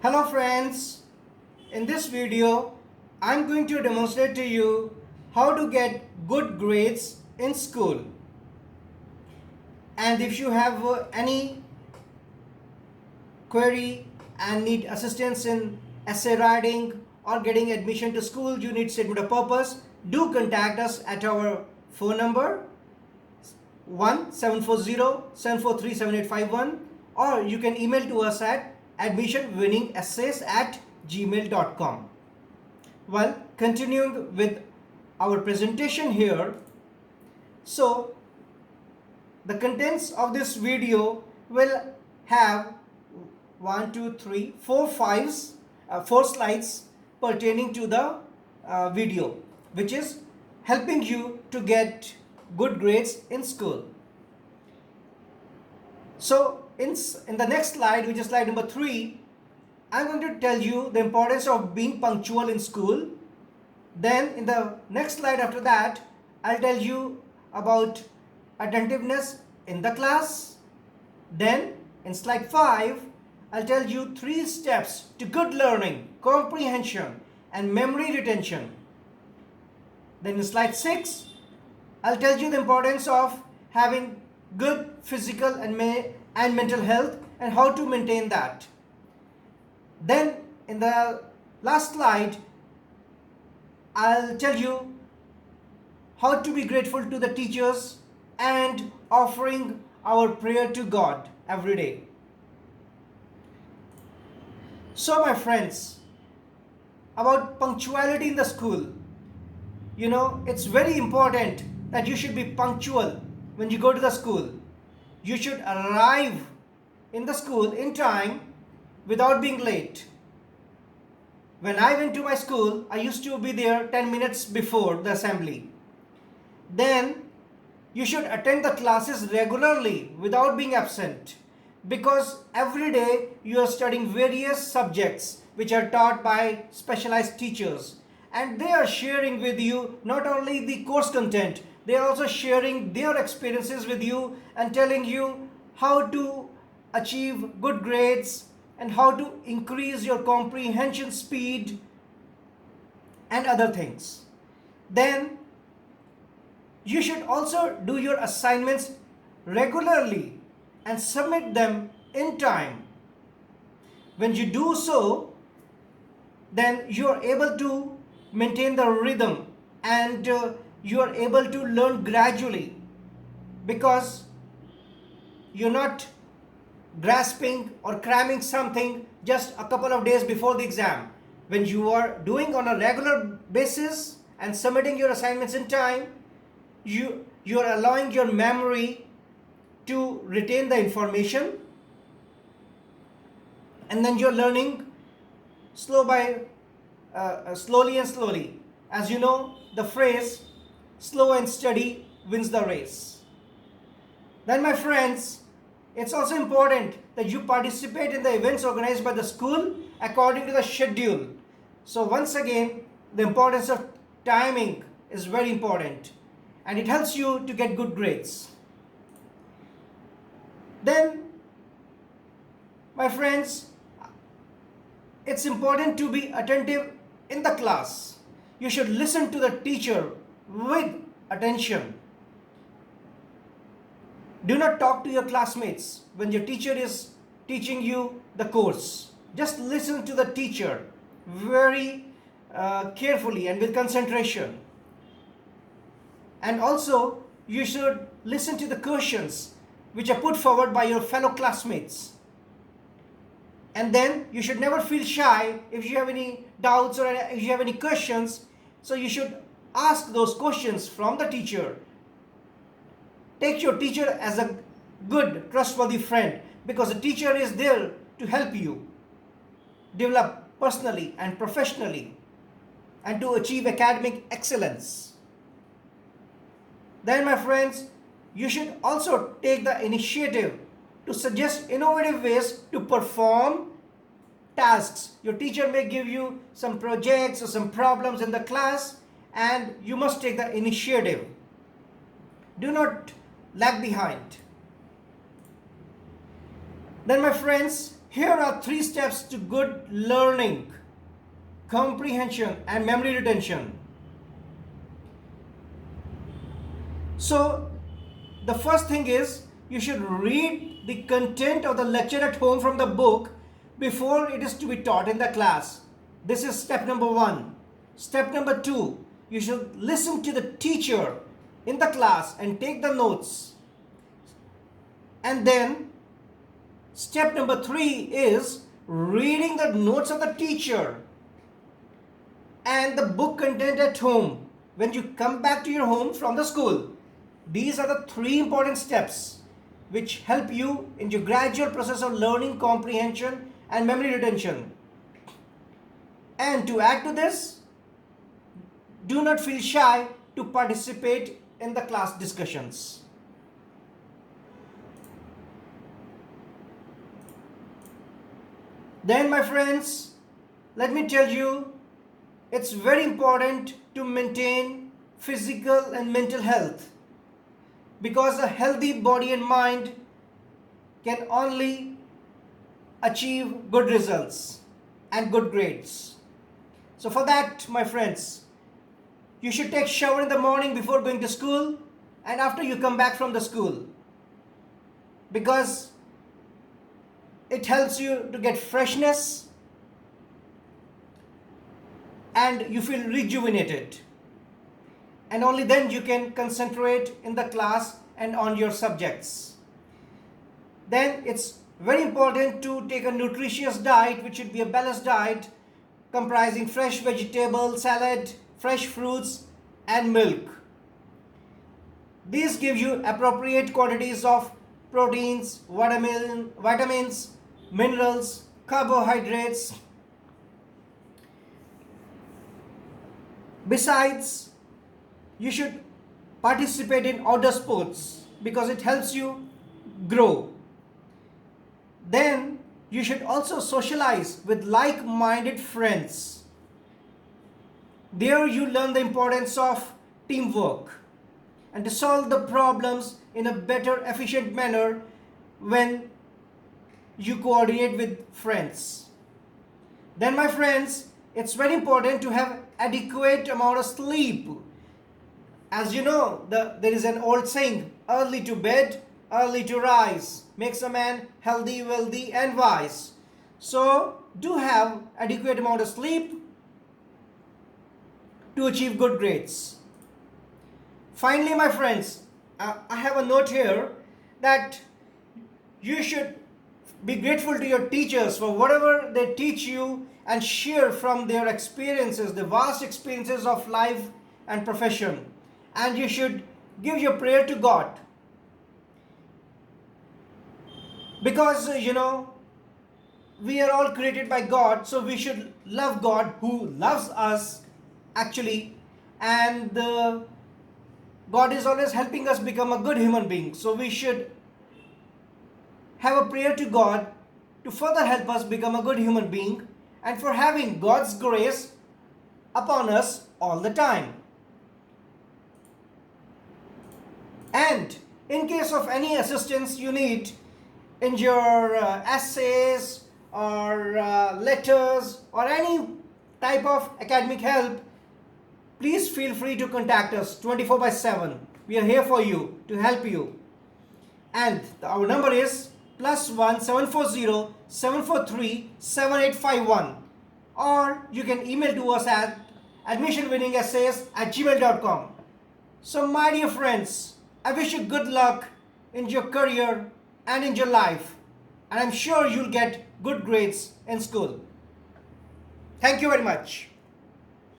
Hello friends, in this video I'm going to demonstrate to you how to get good grades in school. And if you have any query and need assistance in essay writing or getting admission to school, you need statement of purpose, do contact us at our phone number 1-740-743-7851, or you can email to us at admissionwinningessays@gmail.com. Well, continuing with our presentation here, so the contents of this video will have 4 slides pertaining to the video, which is helping you to get good grades in school. So in the next slide, which is slide number 3, I'm going to tell you the importance of being punctual in school. Then in the next slide after that, I'll tell you about attentiveness in the class. Then in slide 5, I'll tell you 3 steps to good learning, comprehension and memory retention. Then in slide 6, I'll tell you the importance of having good physical and mental health and how to maintain that. Then in the last slide, I'll tell you how to be grateful to the teachers and offering our prayer to God every day. So my friends, about punctuality in the school, it's very important that you should be punctual when you go to the school. You should arrive in the school in time without being late. When I went to my school, I used to be there 10 minutes before the assembly. Then you should attend the classes regularly without being absent, because every day you are studying various subjects which are taught by specialized teachers, and they are sharing with you not only the course content, they are also sharing their experiences with you and telling you how to achieve good grades and how to increase your comprehension speed and other things. Then you should also do your assignments regularly and submit them in time. When you do so, then you are able to maintain the rhythm and you are able to learn gradually, because you're not grasping or cramming something just a couple of days before the exam. When you are doing on a regular basis and submitting your assignments in time, you are allowing your memory to retain the information, and then you're learning slowly and slowly. As you know, the phrase slow and steady wins the race. Then my friends, it's also important that you participate in the events organized by the school according to the schedule. So once again, the importance of timing is very important, and it helps you to get good grades. Then, my friends, it's important to be attentive in the class. You should listen to the teacher with attention. Do not talk to your classmates when your teacher is teaching you the course. Just listen to the teacher very carefully and with concentration. And also, you should listen to the questions which are put forward by your fellow classmates. And then you should never feel shy if you have any doubts or if you have any questions. So you should ask those questions from the teacher. Take your teacher as a good, trustworthy friend, because the teacher is there to help you develop personally and professionally and to achieve academic excellence. Then, my friends, you should also take the initiative to suggest innovative ways to perform tasks. Your teacher may give you some projects or some problems in the class, and you must take the initiative. Do not lag behind. Then my friends, Here are 3 steps to good learning: comprehension and memory retention. So, the first thing is you should read the content of the lecture at home from the book before it is to be taught in the class. This is step number 1. Step number 2, you should listen to the teacher in the class and take the notes. And then step number 3 is reading the notes of the teacher and the book content at home when you come back to your home from the school. These are the 3 important steps which help you in your gradual process of learning, comprehension and memory retention. And to add to this, do not feel shy to participate in the class discussions. Then, my friends, let me tell you, it's very important to maintain physical and mental health, because a healthy body and mind can only achieve good results and good grades. So for that, my friends, you should take shower in the morning before going to school and after you come back from the school, because it helps you to get freshness and you feel rejuvenated. And only then you can concentrate in the class and on your subjects. Then it's very important to take a nutritious diet, which should be a balanced diet comprising fresh vegetable, salad, fresh fruits and milk. These give you appropriate quantities of proteins, vitamins, minerals, carbohydrates. Besides, you should participate in outdoor sports because it helps you grow. Then you should also socialize with like-minded friends. There you learn the importance of teamwork and to solve the problems in a better, efficient manner when you coordinate with friends. Then, my friends, it's very important to have adequate amount of sleep. As you know, there is an old saying, early to bed, early to rise, makes a man healthy, wealthy and wise. So do have adequate amount of sleep to achieve good grades. Finally, my friends, I have a note here that you should be grateful to your teachers for whatever they teach you and share from their experiences, the vast experiences of life and profession. And you should give your prayer to God. Because, we are all created by God, so we should love God who loves us actually. And God is always helping us become a good human being. So we should have a prayer to God to further help us become a good human being and for having God's grace upon us all the time. And in case of any assistance you need in your essays or letters or any type of academic help, please feel free to contact us 24/7. We are here for you to help you. And our number is +1 740 743 7851, or you can email to us at admissionwinningessays@gmail.com. So my dear friends, I wish you good luck in your career and in your life, and I'm sure you'll get good grades in school. Thank you very much.